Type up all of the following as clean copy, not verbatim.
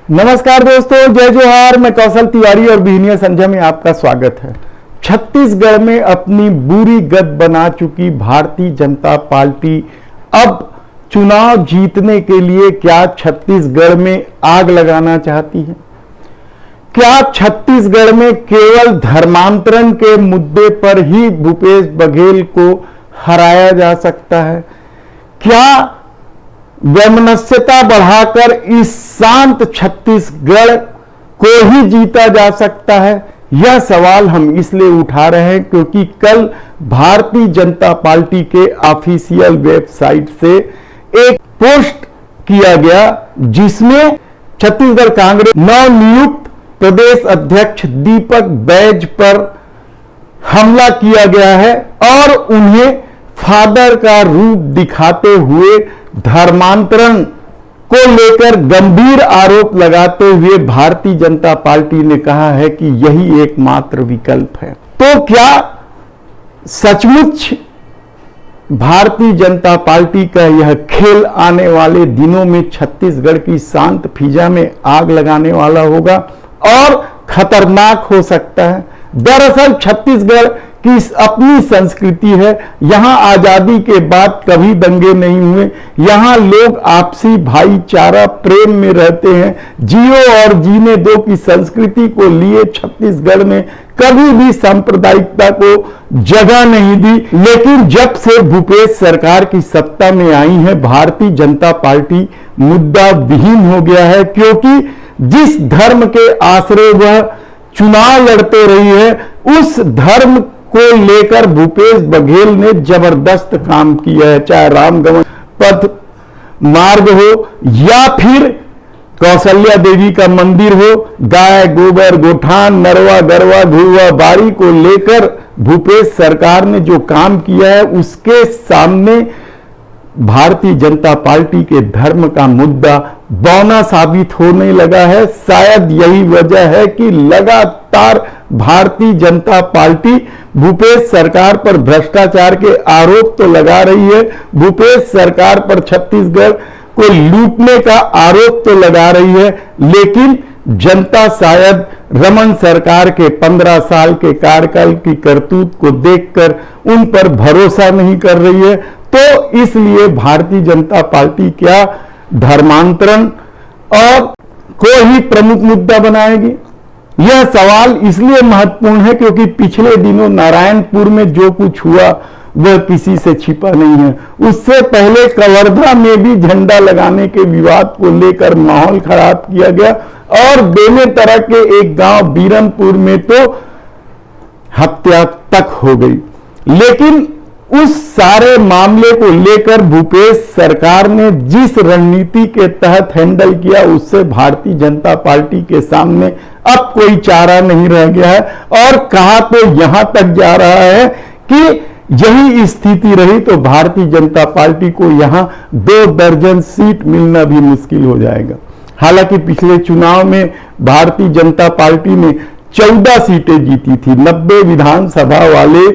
नमस्कार दोस्तों, जय जोहार। मैं कौशल तिवारी और बिहनिया संध्या में आपका स्वागत है। छत्तीसगढ़ में अपनी बुरी गत बना चुकी भारतीय जनता पार्टी अब चुनाव जीतने के लिए क्या छत्तीसगढ़ में आग लगाना चाहती है? क्या छत्तीसगढ़ में केवल धर्मांतरण के मुद्दे पर ही भूपेश बघेल को हराया जा सकता है? क्या वैमनस्यता बढ़ाकर इस शांत छत्तीसगढ़ को ही जीता जा सकता है? यह सवाल हम इसलिए उठा रहे हैं क्योंकि कल भारतीय जनता पार्टी के ऑफिशियल वेबसाइट से एक पोस्ट किया गया जिसमें छत्तीसगढ़ कांग्रेस नवनियुक्त प्रदेश अध्यक्ष दीपक बैज पर हमला किया गया है और उन्हें फादर का रूप दिखाते हुए धर्मांतरण को लेकर गंभीर आरोप लगाते हुए भारतीय जनता पार्टी ने कहा है कि यही एकमात्र विकल्प है। तो क्या सचमुच भारतीय जनता पार्टी का यह खेल आने वाले दिनों में छत्तीसगढ़ की शांत फिजा में आग लगाने वाला होगा और खतरनाक हो सकता है? दरअसल छत्तीसगढ़ की अपनी संस्कृति है। यहां आजादी के बाद कभी दंगे नहीं हुए। यहां लोग आपसी भाईचारा प्रेम में रहते हैं। जियो और जीने दो की संस्कृति को लिए छत्तीसगढ़ में कभी भी सांप्रदायिकता को जगह नहीं दी। लेकिन जब से भूपेश सरकार की सत्ता में आई है, भारतीय जनता पार्टी मुद्दा विहीन हो गया है, क्योंकि जिस धर्म के आश्रय वह चुनाव लड़ते रही है उस धर्म को लेकर भूपेश बघेल ने जबरदस्त काम किया है। चाहे रामगमन पथ मार्ग हो या फिर कौशल्या देवी का मंदिर हो, गाय गोबर गोठान नरवा गरवा घुरवा बाड़ी को लेकर भूपेश सरकार ने जो काम किया है उसके सामने भारतीय जनता पार्टी के धर्म का मुद्दा बौना साबित होने लगा है। शायद यही वजह है कि लगातार भारतीय जनता पार्टी भूपेश सरकार पर भ्रष्टाचार के आरोप तो लगा रही है, भूपेश सरकार पर छत्तीसगढ़ को लूटने का आरोप तो लगा रही है, लेकिन जनता शायद रमन सरकार के 15 साल के कार्यकाल की करतूत को देखकर उन पर भरोसा नहीं कर रही है। तो इसलिए भारतीय जनता पार्टी क्या धर्मांतरण और को ही प्रमुख मुद्दा बनाएगी? यह सवाल इसलिए महत्वपूर्ण है क्योंकि पिछले दिनों नारायणपुर में जो कुछ हुआ वह किसी से छिपा नहीं है। उससे पहले कवर्धा में भी झंडा लगाने के विवाद को लेकर माहौल खराब किया गया और बेमेतरा के एक गांव बीरमपुर में तो हत्या तक हो गई। लेकिन उस सारे मामले को लेकर भूपेश सरकार ने जिस रणनीति के तहत हैंडल किया उससे भारतीय जनता पार्टी के सामने अब कोई चारा नहीं रह गया है। और कहा तो यहां तक जा रहा है कि यही स्थिति रही तो भारतीय जनता पार्टी को यहां 2 दर्जन सीट मिलना भी मुश्किल हो जाएगा। हालांकि पिछले चुनाव में भारतीय जनता पार्टी ने 14 सीटें जीती थी। 90 विधानसभा वाले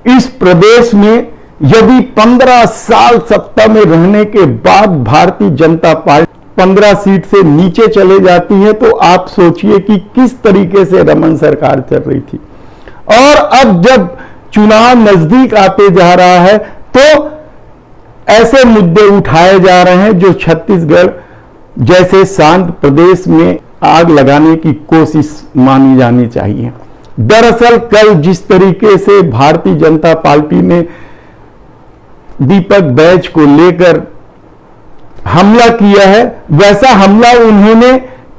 इस प्रदेश में यदि 15 साल सत्ता में रहने के बाद भारतीय जनता पार्टी 15 सीट से नीचे चले जाती है तो आप सोचिए कि किस तरीके से रमन सरकार चल रही थी। और अब जब चुनाव नजदीक आते जा रहा है तो ऐसे मुद्दे उठाए जा रहे हैं जो छत्तीसगढ़ जैसे शांत प्रदेश में आग लगाने की कोशिश मानी जानी चाहिए। दरअसल कल जिस तरीके से भारतीय जनता पार्टी ने दीपक बैज को लेकर हमला किया है, वैसा हमला उन्होंने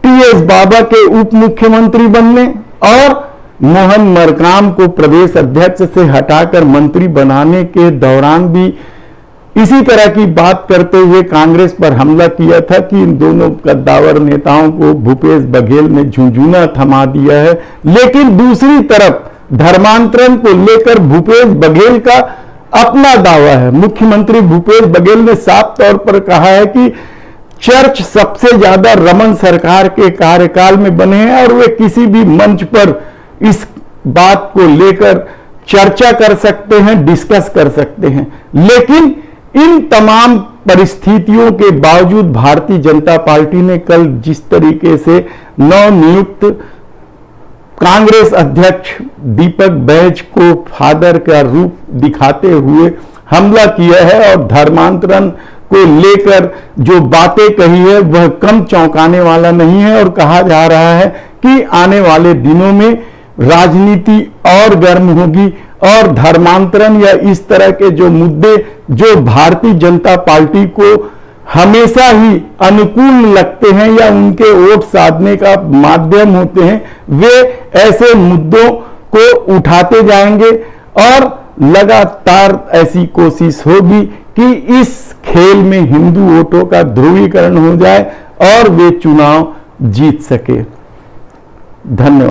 टीएस बाबा के उप मुख्यमंत्री बनने और मोहन मरकाम को प्रदेश अध्यक्ष से हटाकर मंत्री बनाने के दौरान भी इसी तरह की बात करते हुए कांग्रेस पर हमला किया था कि इन दोनों कद्दावर नेताओं को भूपेश बघेल ने झुंझुना थमा दिया है। लेकिन दूसरी तरफ धर्मांतरण को लेकर भूपेश बघेल का अपना दावा है। मुख्यमंत्री भूपेश बघेल ने साफ तौर पर कहा है कि चर्च सबसे ज्यादा रमन सरकार के कार्यकाल में बने हैं और वे किसी भी मंच पर इस बात को लेकर चर्चा कर सकते हैं, डिस्कस कर सकते हैं। लेकिन इन तमाम परिस्थितियों के बावजूद भारतीय जनता पार्टी ने कल जिस तरीके से नवनियुक्त कांग्रेस अध्यक्ष दीपक बैज को फादर का रूप दिखाते हुए हमला किया है और धर्मांतरण को लेकर जो बातें कही है वह कम चौंकाने वाला नहीं है, और कहा जा रहा है कि आने वाले दिनों में राजनीति और गर्म होगी और धर्मांतरण या इस तरह के जो मुद्दे जो भारतीय जनता पार्टी को हमेशा ही अनुकूल लगते हैं या उनके वोट साधने का माध्यम होते हैं, वे ऐसे मुद्दों को उठाते जाएंगे और लगातार ऐसी कोशिश होगी कि इस खेल में हिंदू वोटों का ध्रुवीकरण हो जाए और वे चुनाव जीत सके। धन्यवाद।